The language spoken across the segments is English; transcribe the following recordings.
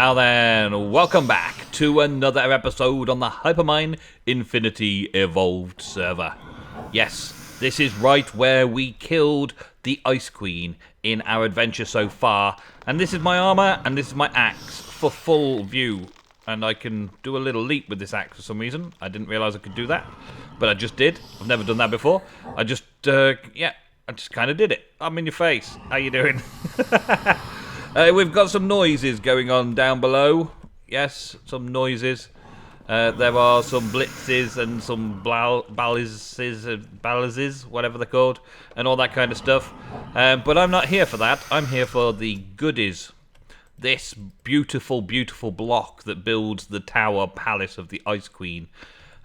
Now then, welcome back to another episode on the Hypermine Infinity Evolved server. Yes, this is right where we killed the Ice Queen in our adventure so far. And this is my armor, and this is my axe for full view. And I can do a little leap with this axe for some reason. I didn't realise I could do that, but I just did. I've never done that before. I just kind of did it. I'm in your face. How you doing? We've got some noises going on down below. Yes, some noises. There are some blitzes and some balizes, whatever they're called, and all that kind of stuff. But I'm not here for that. I'm here for the goodies. This beautiful, beautiful block that builds the Tower Palace of the Ice Queen.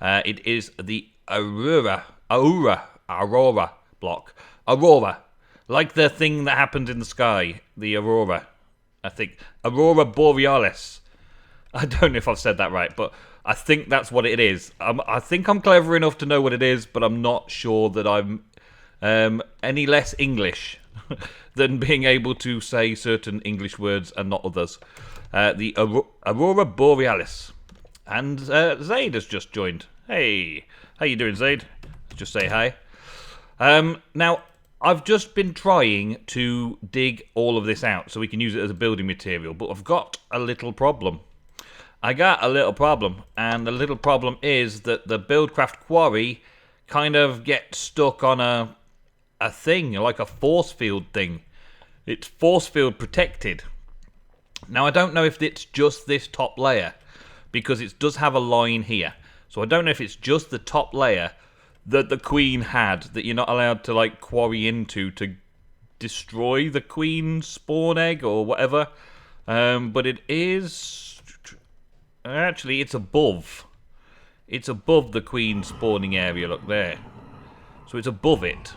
It is the Aurora block. Aurora. Like the thing that happens in the sky. The Aurora. I think. Aurora Borealis. I don't know if I've said that right, but I think that's what it is. I think I'm clever enough to know what it is, but I'm not sure that I'm any less English than being able to say certain English words and not others. The Aurora Borealis. And Zaid has just joined. Hey, how you doing, Zaid? Let's just say hi. Now, I've just been trying to dig all of this out so we can use it as a building material, but I've got a little problem. And the little problem is that the Buildcraft Quarry kind of gets stuck on a thing, like a force field thing. It's force field protected. Now, I don't know if it's just this top layer, because it does have a line here. So I don't know if it's just the top layer that the queen had that you're not allowed to like quarry into to destroy the queen's spawn egg or whatever. But it is actually it's above. It's above the queen's spawning area. Look there. So it's above it.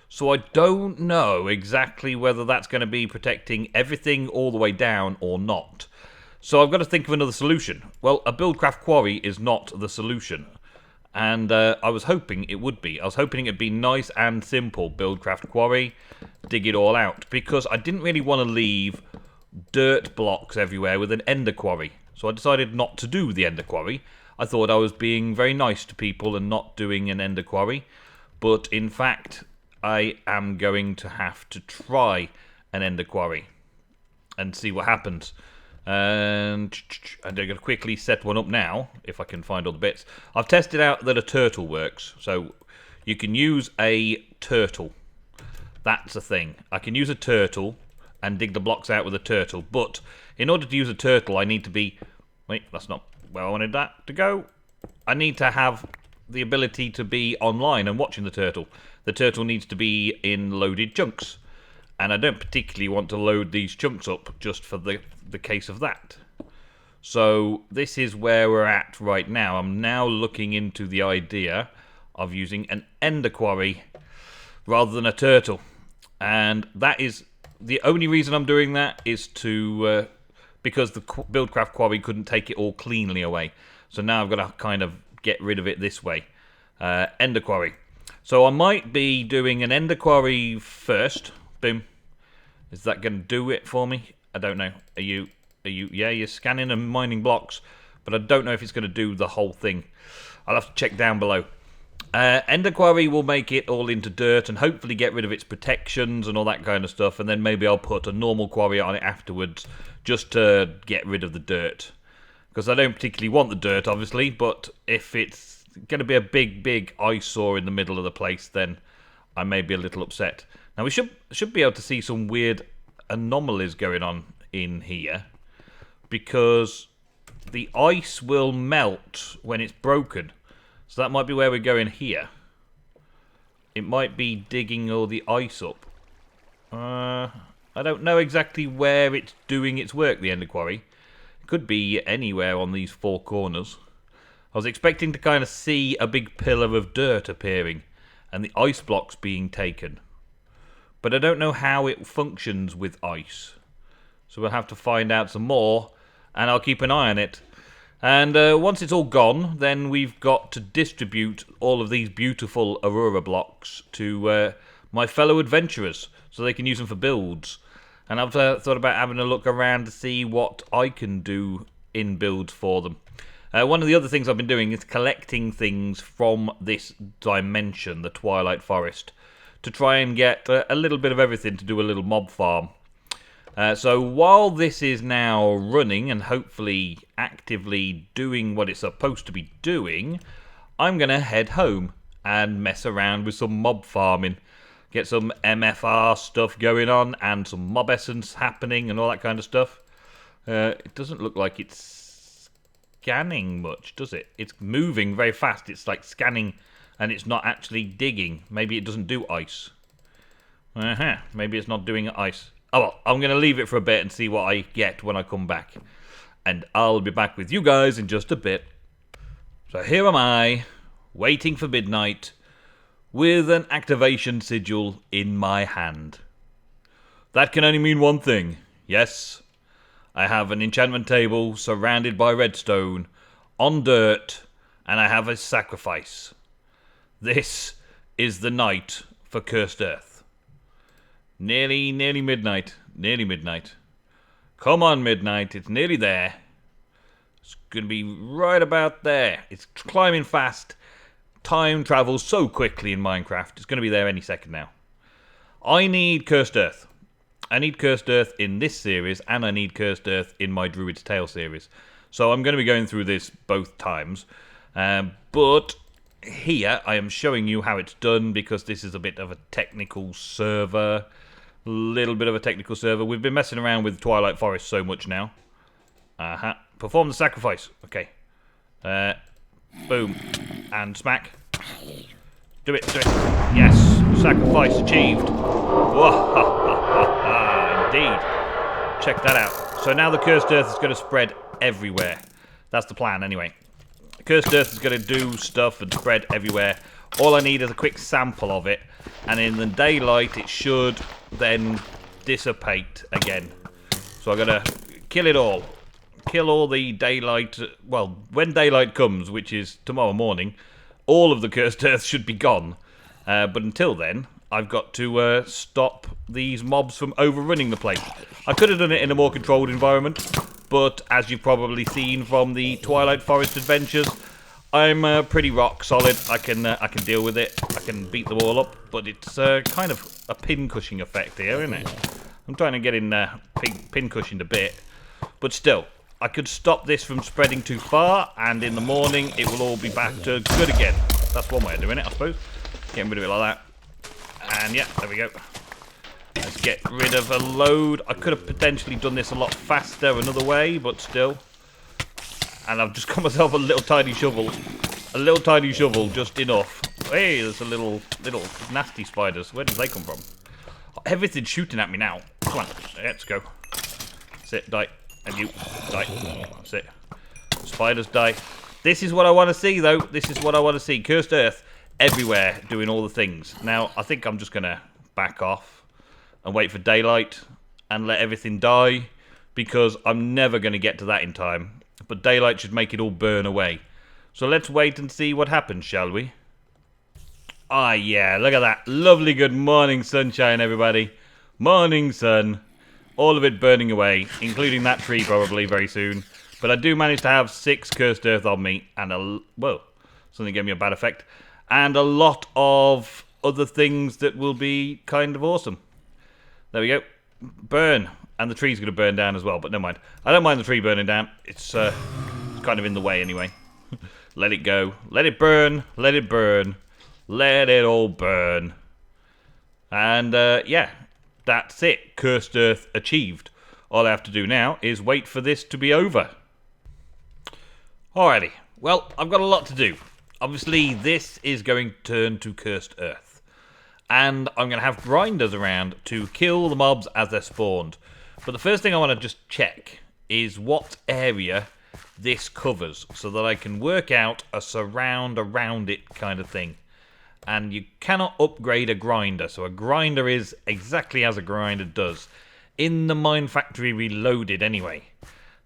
So I don't know exactly whether that's going to be protecting everything all the way down or not. So I've got to think of another solution. Well, a Buildcraft Quarry is not the solution. And I was hoping it would be. I was hoping it'd be nice and simple. Buildcraft Quarry, dig it all out. Because I didn't really want to leave dirt blocks everywhere with an ender quarry. So I decided not to do the ender quarry. I thought I was being very nice to people and not doing an ender quarry. But in fact, I am going to have to try an ender quarry and see what happens. And I'm going to quickly set one up now, if I can find all the bits. I've tested out that a turtle works. So you can use a turtle. That's a thing. I can use a turtle and dig the blocks out with a turtle. But in order to use a turtle, I need to be... Wait, that's not where I wanted that to go. I need to have the ability to be online and watching the turtle. The turtle needs to be in loaded chunks. And I don't particularly want to load these chunks up just for the case of that. So this is where we're at right now. I'm now looking into the idea of using an ender quarry rather than a turtle. And that is the only reason I'm doing that is to because the Buildcraft Quarry couldn't take it all cleanly away. So now I've got to kind of get rid of it this way. Ender quarry. So I might be doing an ender quarry first. Boom. Is that going to do it for me? I don't know. Are you? Yeah, you're scanning and mining blocks, but I don't know if it's going to do the whole thing. I'll have to check down below. Ender quarry will make it all into dirt and hopefully get rid of its protections and all that kind of stuff, and then maybe I'll put a normal quarry on it afterwards just to get rid of the dirt. Because I don't particularly want the dirt, obviously, but if it's going to be a big eyesore in the middle of the place, then I may be a little upset. Now we should be able to see some weird anomalies going on in here, because the ice will melt when it's broken. So that might be where we're going here. It might be digging all the ice up. I don't know exactly where it's doing its work, the ender quarry. It could be anywhere on these four corners. I was expecting to kind of see a big pillar of dirt appearing and the ice blocks being taken. But I don't know how it functions with ice. So we'll have to find out some more, and I'll keep an eye on it. And once it's all gone, then we've got to distribute all of these beautiful Aurora blocks to my fellow adventurers, so they can use them for builds. And I've thought about having a look around to see what I can do in builds for them. One of the other things I've been doing is collecting things from this dimension, the Twilight Forest, to try and get a little bit of everything to do a little mob farm. So while this is now running and hopefully actively doing what it's supposed to be doing, I'm going to head home and mess around with some mob farming. Get some MFR stuff going on and some mob essence happening and all that kind of stuff. It doesn't look like it's scanning much, does it? It's moving very fast. It's like scanning and it's not actually digging. Maybe it doesn't do ice. Maybe it's not doing ice. Oh well, I'm going to leave it for a bit and see what I get when I come back. And I'll be back with you guys in just a bit. So here am I, waiting for midnight, with an activation sigil in my hand. That can only mean one thing. Yes, I have an enchantment table surrounded by redstone, on dirt, and I have a sacrifice. This is the night for Cursed Earth. Nearly midnight. Nearly midnight. Come on, midnight. It's nearly there. It's going to be right about there. It's climbing fast. Time travels so quickly in Minecraft. It's going to be there any second now. I need Cursed Earth. I need Cursed Earth in this series, and I need Cursed Earth in my Druid's Tale series. So I'm going to be going through this both times. But here I am showing you how it's done, because this is a bit of a technical server. Little bit of a technical server. We've been messing around with Twilight Forest so much now. Perform the sacrifice. Okay. Boom. And smack. Do it. Yes. Sacrifice achieved. Indeed. Check that out. So now the Cursed Earth is going to spread everywhere. That's the plan anyway. Cursed Earth is going to do stuff and spread everywhere. All I need is a quick sample of it. And in the daylight it should then dissipate again. So I'm going to kill it all. Kill all the daylight. Well, when daylight comes, which is tomorrow morning, all of the Cursed Earth should be gone. But until then, I've got to stop these mobs from overrunning the place. I could have done it in a more controlled environment, but as you've probably seen from the Twilight Forest adventures, I'm pretty rock solid. I can deal with it. I can beat them all up, but it's kind of a pin-cushioning effect here, isn't it? I'm trying to get in pin-cushioned a bit, but still, I could stop this from spreading too far, and in the morning it will all be back to good again. That's one way of doing it, I suppose. Getting rid of it like that. And yeah, there we go. Let's get rid of a load. I could have potentially done this a lot faster another way, but still. And I've just got myself a little tiny shovel. A little tiny shovel, just enough. Hey, there's a little nasty spiders. Where did they come from? Everything's shooting at me now. Come on, let's go. Sit, die. And you, die. That's it. Spiders, die. This is what I want to see, though. This is what I want to see. Cursed Earth everywhere, doing all the things. Now, I think I'm just going to back off and wait for daylight and let everything die, because I'm never going to get to that in time. But daylight should make it all burn away. So let's wait and see what happens, shall we? Ah, yeah, look at that. Lovely good morning sunshine, everybody. Morning sun. All of it burning away, including that tree probably very soon. But I do manage to have 6 Cursed Earth on me, and whoa, something gave me a bad effect. And a lot of other things that will be kind of awesome. There we go. Burn. And the tree's going to burn down as well, but never mind. I don't mind the tree burning down. It's kind of in the way anyway. Let it go. Let it burn. Let it burn. Let it all burn. And yeah, that's it. Cursed Earth achieved. All I have to do now is wait for this to be over. Alrighty. Well, I've got a lot to do. Obviously, this is going to turn to Cursed Earth. And I'm going to have grinders around to kill the mobs as they're spawned. But the first thing I want to just check is what area this covers, so that I can work out a surround around it kind of thing. And you cannot upgrade a grinder, so a grinder is exactly as a grinder does. In the Mine Factory Reloaded anyway.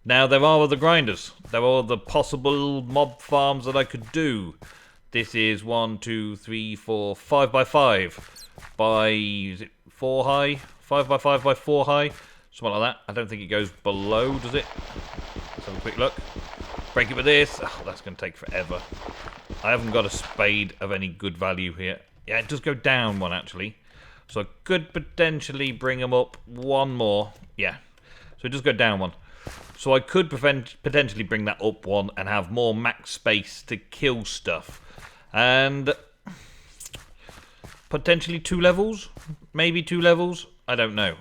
Now there are other grinders. There are the possible mob farms that I could do. This is 1, 2, 3, 4, 5 by 5 by, is it 4 high? 5 by 5 by 4 high. Something like that. I don't think it goes below, does it? Let's have a quick look. Break it with this. Oh, that's going to take forever. I haven't got a spade of any good value here. Yeah, it does go down one, actually. So I could potentially bring them up one more. Yeah. So it does go down one. So I could potentially bring that up one and have more max space to kill stuff. And potentially 2 levels? Maybe 2 levels? I don't know.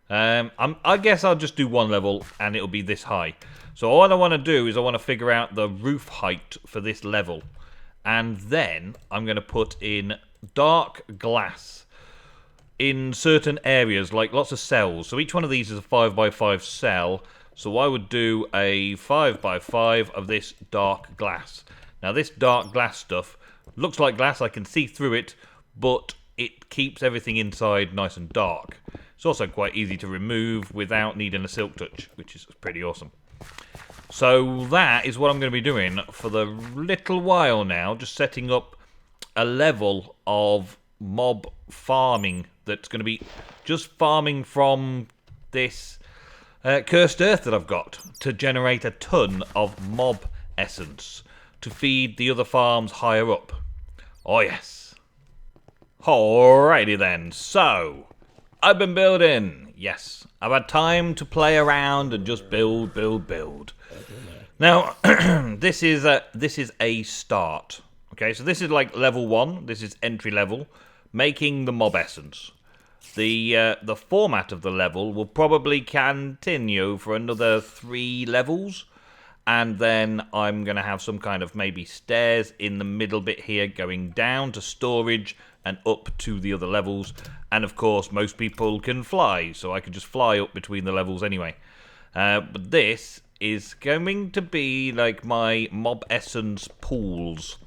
I guess I'll just do 1 level and it'll be this high. So all I want to do is I want to figure out the roof height for this level. And then I'm going to put in dark glass in certain areas, like lots of cells. So each one of these is a 5x5 cell. So I would do a 5x5 of this dark glass. Now this dark glass stuff looks like glass, I can see through it, but it keeps everything inside nice and dark. It's also quite easy to remove without needing a silk touch, which is pretty awesome. So that is what I'm going to be doing for the little while now, just setting up a level of mob farming that's going to be just farming from this cursed earth that I've got to generate a ton of mob essence to feed the other farms higher up. Oh yes. Alrighty then, so I've been building. Yes, I've had time to play around and just build. Now, this is a start. Okay, so this is like level 1. This is entry level, making the mob essence. The format of the level will probably continue for another 3 levels, and then I'm going to have some kind of maybe stairs in the middle bit here going down to storage and up to the other levels. And of course, most people can fly, so I could just fly up between the levels anyway. But this is going to be like my mob essence pools.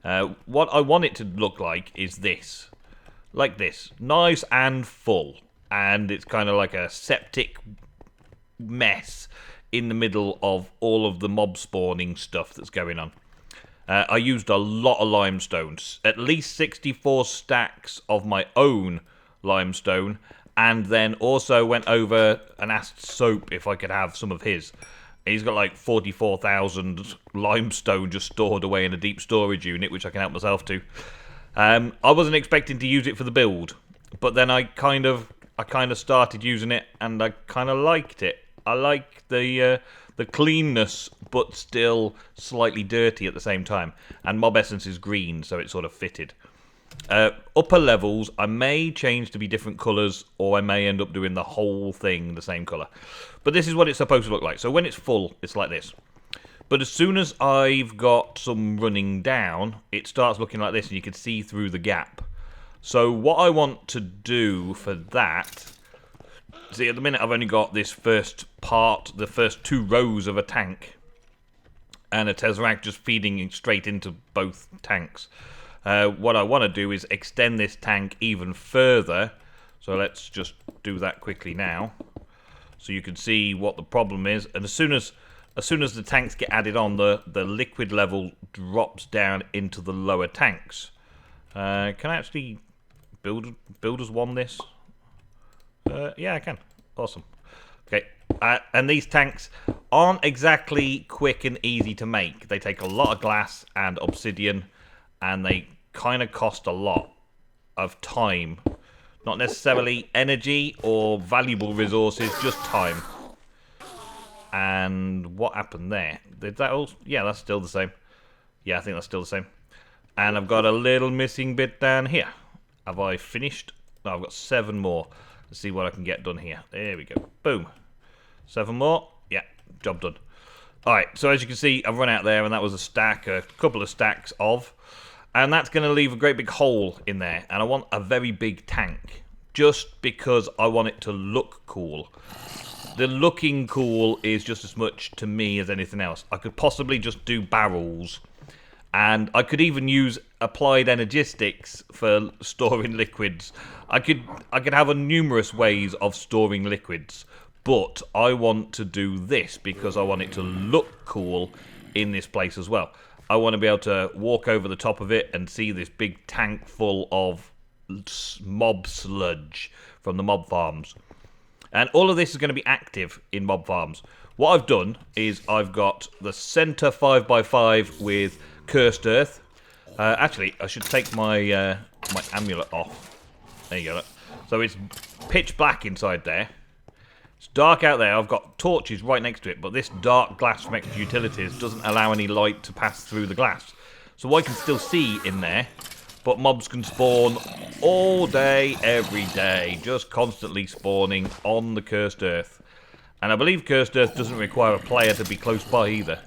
What I want it to look like is this. Like this. Nice and full. And it's kind of like a septic mess in the middle of all of the mob spawning stuff that's going on. I used a lot of limestones. At least 64 stacks of my own limestone. And then also went over and asked Soap if I could have some of his. He's got like 44,000 limestone just stored away in a deep storage unit, which I can help myself to. I wasn't expecting to use it for the build, but then I kind of started using it, and I kind of liked it. I like the cleanness, but still slightly dirty at the same time. And Mob Essence is green, so it sort of fitted. Upper levels, I may change to be different colours, or I may end up doing the whole thing the same colour. But this is what it's supposed to look like. So when it's full, it's like this. But as soon as I've got some running down, it starts looking like this, and you can see through the gap. So what I want to do for that... See, at the minute I've only got this first part, the first 2 rows of a tank, and a Tesseract just feeding straight into both tanks. What I want to do is extend this tank even further. So let's just do that quickly now, so you can see what the problem is. And as soon as the tanks get added on, the liquid level drops down into the lower tanks. Can I actually builders one this? Yeah, I can. Awesome. Okay, and these tanks aren't exactly quick and easy to make. They take a lot of glass and obsidian, and they kind of cost a lot of time. Not necessarily energy or valuable resources, just time. And what happened there? Did that all... Yeah, that's still the same. Yeah, I think that's still the same. And I've got a little missing bit down here. Have I finished? No, I've got 7 more. Let's see what I can get done here. There we go. Boom. 7 more. Yeah, job done. Alright, so as you can see, I've run out there, and that was a couple of stacks of. And that's going to leave a great big hole in there. And I want a very big tank, just because I want it to look cool. The looking cool is just as much to me as anything else. I could possibly just do barrels, and I could even use applied energistics for storing liquids. I could have numerous ways of storing liquids, but I want to do this because I want it to look cool in this place as well. I want to be able to walk over the top of it and see this big tank full of mob sludge from the mob farms. And all of this is going to be active in mob farms. What I've done is I've got the center 5x5 with cursed earth. Actually, I should take my my amulet off. There you go. So it's pitch black inside there. It's dark out there. I've got torches right next to it, but this dark glass from extra utilities doesn't allow any light to pass through the glass. So I can still see in there, but mobs can spawn all day, every day, just constantly spawning on the cursed earth. And I believe cursed earth doesn't require a player to be close by either.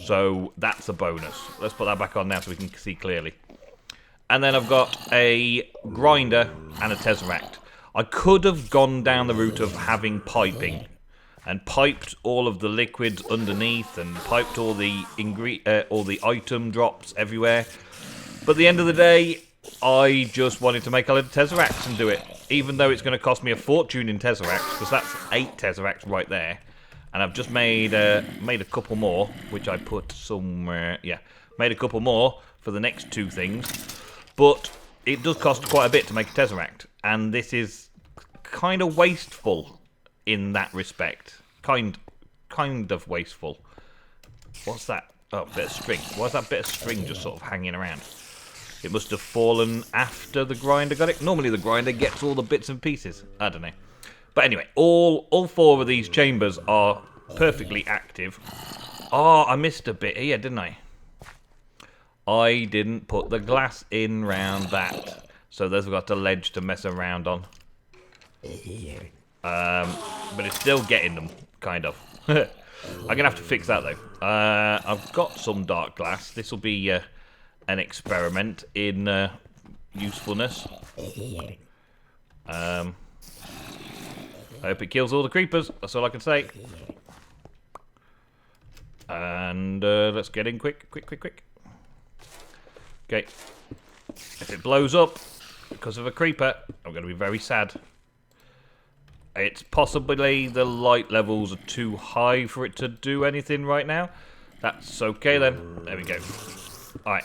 So that's a bonus. Let's put that back on now so we can see clearly. And then I've got a grinder and a tesseract. I could have gone down the route of having piping and piped all of the liquids underneath and piped all the item drops everywhere. But at the end of the day, I just wanted to make a little tesseract and do it. Even though it's going to cost me a fortune in tesseracts, because that's 8 tesseracts right there. And I've just made a couple more, which I put somewhere. Yeah, made a couple more for the next 2 things. But it does cost quite a bit to make a tesseract. And this is kind of wasteful in that respect. Kind of wasteful. What's that? Oh, bit of string. Why is that bit of string just sort of hanging around? It must have fallen after the grinder got it. Normally the grinder gets all the bits and pieces. I don't know. But anyway, all 4 of these chambers are perfectly active. Oh, I missed a bit here, didn't I? I didn't put the glass in round that. So there's got a ledge to mess around on. But it's still getting them, kind of. I'm going to have to fix that, though. I've got some dark glass. This will be an experiment in usefulness. I hope it kills all the creepers. That's all I can say. And let's get in quick. Okay. If it blows up because of a creeper, I'm going to be very sad. It's possibly the light levels are too high for it to do anything right now. That's okay then. There we go. Alright.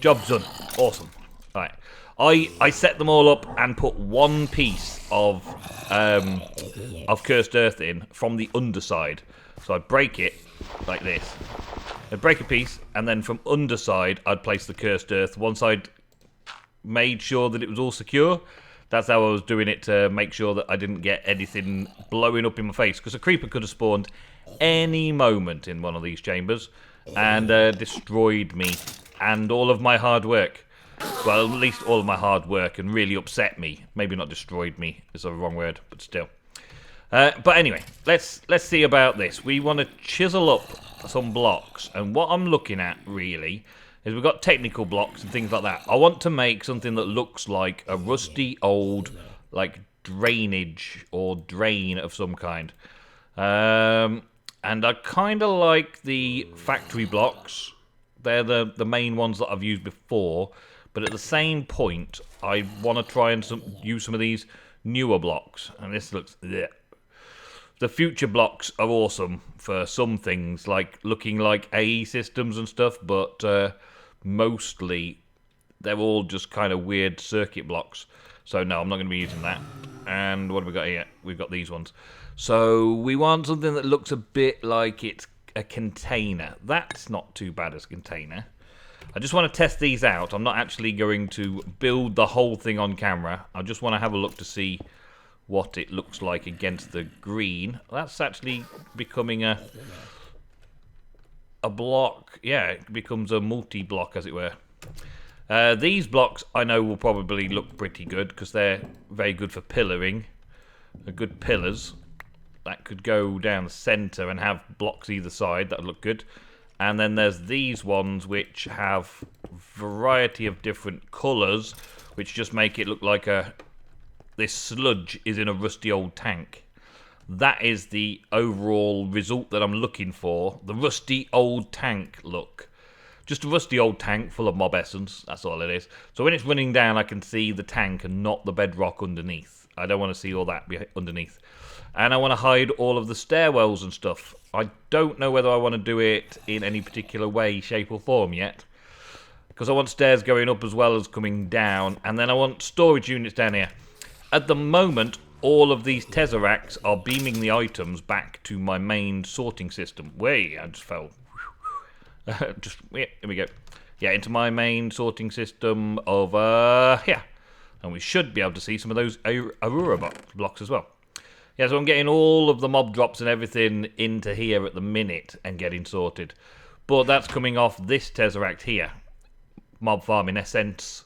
Job's done. Awesome. Alright. I set them all up and put 1 piece of cursed earth in from the underside. So I'd break it like this. I'd break a piece, and then from underside I'd place the cursed earth once I'd made sure that it was all secure. That's how I was doing it, to make sure that I didn't get anything blowing up in my face, because a creeper could have spawned any moment in one of these chambers and destroyed me and all of my hard work. Well, at least all of my hard work, and really upset me. Maybe not destroyed me is the wrong word, but still. But anyway, let's see about this. We want to chisel up some blocks, and what I'm looking at really is we've got technical blocks and things like that. I want to make something that looks like a rusty old like drainage or drain of some kind. And I kind of like the factory blocks. They're the main ones that I've used before, but at the same point I want to try and use some of these newer blocks. And this looks... Bleh. The future blocks are awesome for some things, like looking like AE systems and stuff, but mostly they're all just kind of weird circuit blocks. So no, I'm not going to be using that. And what have we got here? We've got these ones. So we want something that looks a bit like it's a container. That's not too bad as a container. I just want to test these out. I'm not actually going to build the whole thing on camera. I just want to have a look to see what it looks like against the green. That's actually becoming a block. Yeah, it becomes a multi-block, as it were. These blocks I know will probably look pretty good because they're very good for pillaring. They're good pillars. That could go down the centre and have blocks either side. That would look good. And then there's these ones which have variety of different colours, which just make it look like this sludge is in a rusty old tank. That is the overall result that I'm looking for. The rusty old tank look. Just a rusty old tank full of mob essence. That's all it is. So when it's running down, I can see the tank and not the bedrock underneath. I don't want to see all that underneath. And I want to hide all of the stairwells and stuff. I don't know whether I want to do it in any particular way, shape or form yet. Because I want stairs going up as well as coming down. And then I want storage units down here. At the moment, all of these tesseracts are beaming the items back to my main sorting system. Wait, I just fell. Here we go. Yeah, into my main sorting system over here. And we should be able to see some of those Aurora blocks as well. Yeah, so I'm getting all of the mob drops and everything into here at the minute and getting sorted. But that's coming off this Tesseract here. Mob farm in essence.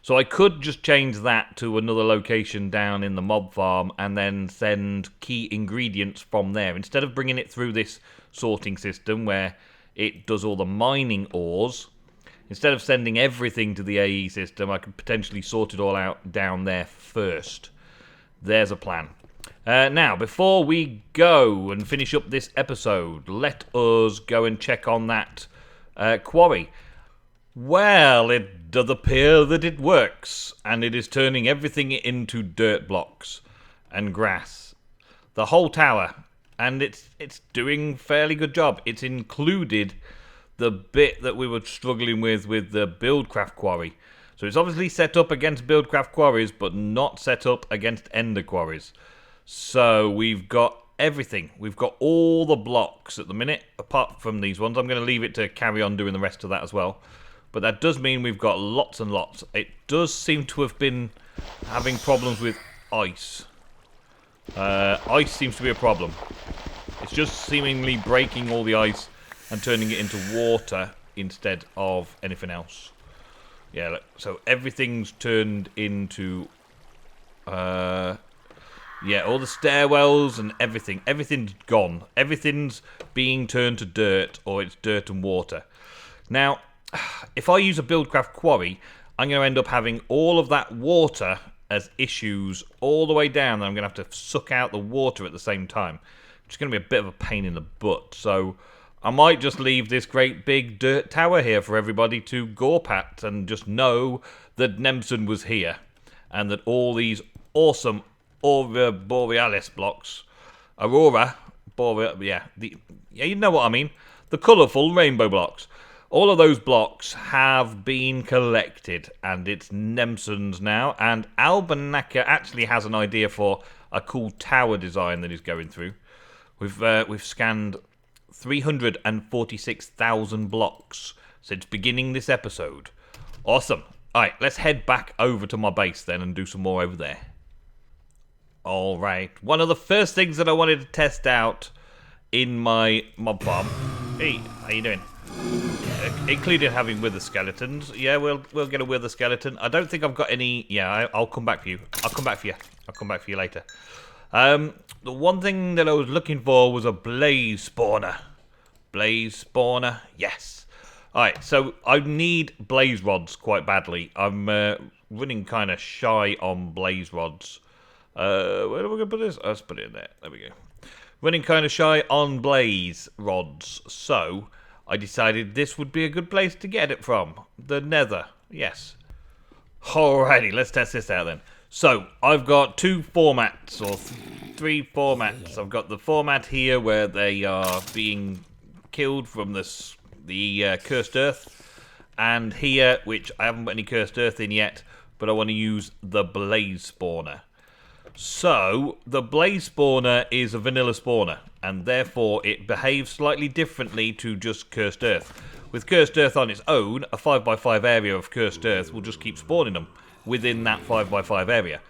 So I could just change that to another location down in the mob farm and then send key ingredients from there. Instead of bringing it through this sorting system where it does all the mining ores, instead of sending everything to the AE system, I could potentially sort it all out down there first. There's a plan. Now, before we go and finish up this episode, let us go and check on that quarry. Well, it does appear that it works, and it is turning everything into dirt blocks and grass. The whole tower, and it's doing a fairly good job. It's included the bit that we were struggling with the Buildcraft quarry. So it's obviously set up against Buildcraft quarries, but not set up against Ender quarries. So we've got everything. We've got all the blocks at the minute, apart from these ones. I'm going to leave it to carry on doing the rest of that as well. But that does mean we've got lots and lots. It does seem to have been having problems with ice. Ice seems to be a problem. It's just seemingly breaking all the ice and turning it into water instead of anything else. Yeah, look, so everything's turned into... yeah, all the stairwells and everything. Everything's gone. Everything's being turned to dirt, or it's dirt and water. Now, if I use a Buildcraft quarry, I'm going to end up having all of that water as issues all the way down, and I'm going to have to suck out the water at the same time, which is going to be a bit of a pain in the butt. So I might just leave this great big dirt tower here for everybody to gawp at and just know that Nemsun was here, and that all these awesome Aurora Borealis blocks, yeah, you know what I mean, the colourful rainbow blocks. All of those blocks have been collected, and it's Nemsun's now. And Albanaka actually has an idea for a cool tower design that he's going through. We've scanned 346,000 blocks since beginning this episode. Awesome. All right, let's head back over to my base then and do some more over there. All right, one of the first things that I wanted to test out in my mob farm. Hey, how you doing? Including having wither skeletons. Yeah, we'll get a wither skeleton. I don't think I've got any. Yeah, I'll come back for you. I'll come back for you later. The one thing that I was looking for was a blaze spawner. Blaze spawner, yes. Alright, so I need blaze rods quite badly. I'm running kind of shy on blaze rods. Where are we going to put this? Let's put it in there. There we go. Running kind of shy on blaze rods. So I decided this would be a good place to get it from. The nether. Yes. Alrighty, let's test this out then. So, I've got two formats, or three formats. I've got the format here where they are being killed from the cursed earth. And here, which I haven't put any cursed earth in yet, but I want to use the blaze spawner. So, the blaze spawner is a vanilla spawner, and therefore it behaves slightly differently to just cursed earth. With cursed earth on its own, a 5x5 area of cursed earth will just keep spawning them within that 5x5 area.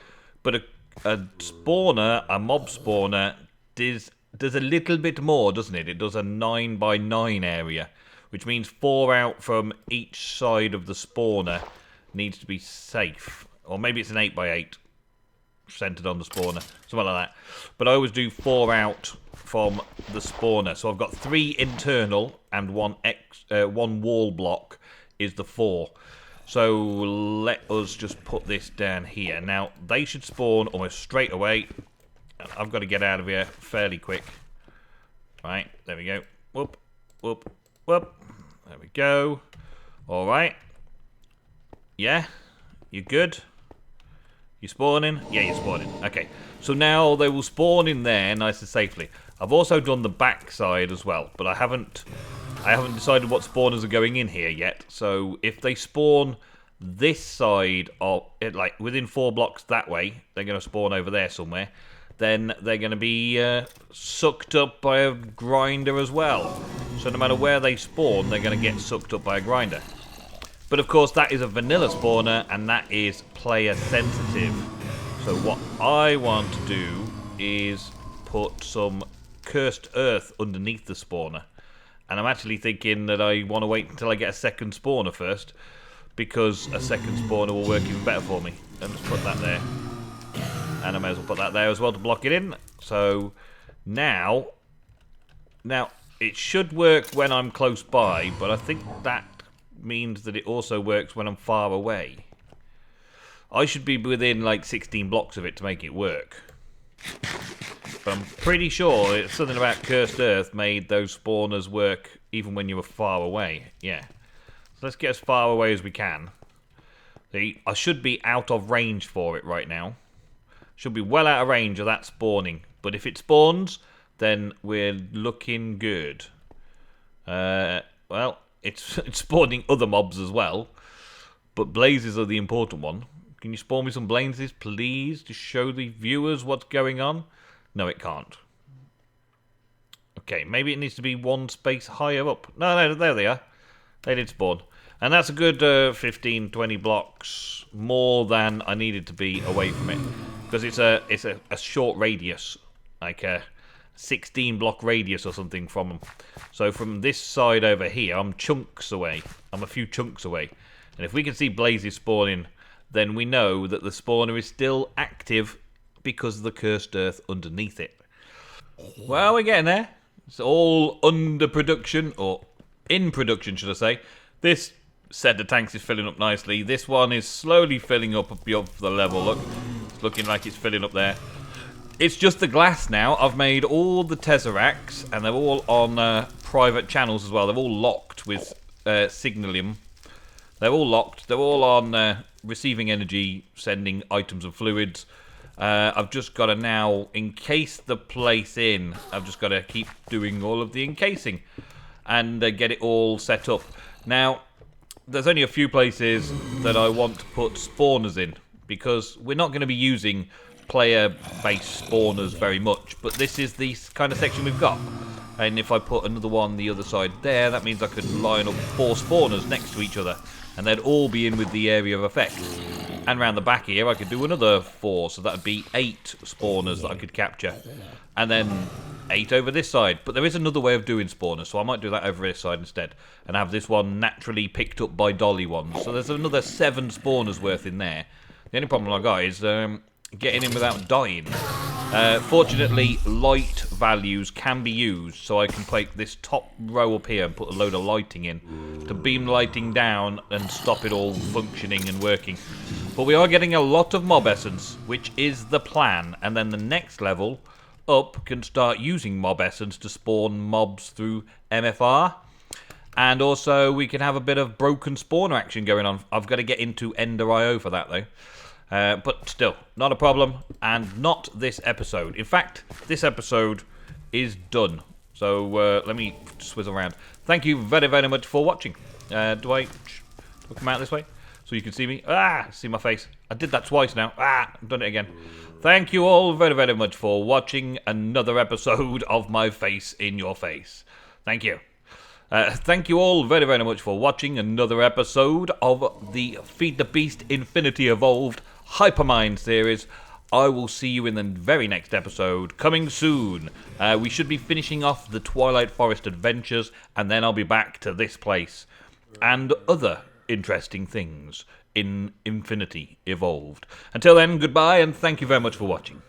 But a spawner, a mob spawner, does a little bit more, doesn't it? It does a 9x9 area, which means 4 out from each side of the spawner needs to be safe. Or maybe it's an 8x8. Centered on the spawner, something like that. But I always do 4 out from the spawner. So I've got 3 internal and one wall block is the 4. So let us just put this down here. Now they should spawn almost straight away. And I've got to get out of here fairly quick. Right, there we go. Whoop, whoop, whoop. There we go. All right. Yeah, you good? You spawning? Yeah, you're spawning. Okay, so now they will spawn in there nice and safely. I've also done the back side as well, but I haven't decided what spawners are going in here yet. So if they spawn this side of it, like within 4 blocks that way, they're going to spawn over there somewhere. Then they're going to be sucked up by a grinder as well. So no matter where they spawn, they're going to get sucked up by a grinder. But of course, that is a vanilla spawner, and that is player sensitive. So what I want to do is put some cursed earth underneath the spawner. And I'm actually thinking that I want to wait until I get a second spawner first, because a second spawner will work even better for me. And just put that there. And I may as well put that there as well to block it in. So now it should work when I'm close by, but I think that means that it also works when I'm far away. I should be within like 16 blocks of it to make it work. But I'm pretty sure it's something about Cursed Earth made those spawners work even when you were far away. Yeah. So let's get as far away as we can. See, I should be out of range for it right now. Should be well out of range of that spawning. But if it spawns, then we're looking good. Well, it's spawning other mobs as well. But blazes are the important one. Can you spawn me some blazes, please, to show the viewers what's going on? No, it can't. Okay, maybe it needs to be one space higher up. No, there they are. They did spawn. And that's a good 15, 20 blocks more than I needed to be away from it. Because it's a short radius, like a 16 block radius or something from them. So from this side over here, I'm chunks away. I'm a few chunks away. And if we can see blazes spawning, then we know that the spawner is still active because of the cursed earth underneath it. Well, we're getting there. It's all under production, or in production, should I say. This set of tanks is filling up nicely. This one is slowly filling up above the level. Look, it's looking like it's filling up there. It's just the glass now. I've made all the tesseracts, and they're all on private channels as well. They're all locked with signalium. They're all locked. They're all on receiving energy, sending items and fluids. I've just got to now encase the place in. I've just got to keep doing all of the encasing and get it all set up. Now, there's only a few places that I want to put spawners in, because we're not going to be using player-based spawners very much, but this is the kind of section we've got. And if I put another one the other side there, that means I could line up 4 spawners next to each other, and they'd all be in with the area of effect. And around the back here, I could do another 4, so that'd be 8 spawners that I could capture. And then 8 over this side. But there is another way of doing spawners, so I might do that over this side instead. And have this one naturally picked up by dolly ones. So there's another 7 spawners worth in there. The only problem I got is getting in without dying. Fortunately, light values can be used, so I can take this top row up here and put a load of lighting in to beam lighting down and stop it all functioning and working. But we are getting a lot of mob essence, which is the plan, and then the next level up can start using mob essence to spawn mobs through MFR. And also we can have a bit of broken spawner action going on. I've got to get into Ender IO for that though. But still, not a problem, and not this episode. In fact, this episode is done. So let me swizz around. Thank you very, very much for watching. Do I come out this way so you can see me? See my face. I did that twice now. I've done it again. Thank you all very, very much for watching another episode of my face in your face. Thank you. Thank you all very, very much for watching another episode of the Feed the Beast Infinity Evolved Hypermine series. I will see you in the very next episode, coming soon. We should be finishing off the Twilight Forest adventures, and then I'll be back to this place and other interesting things in Infinity Evolved. Until then, goodbye, and thank you very much for watching.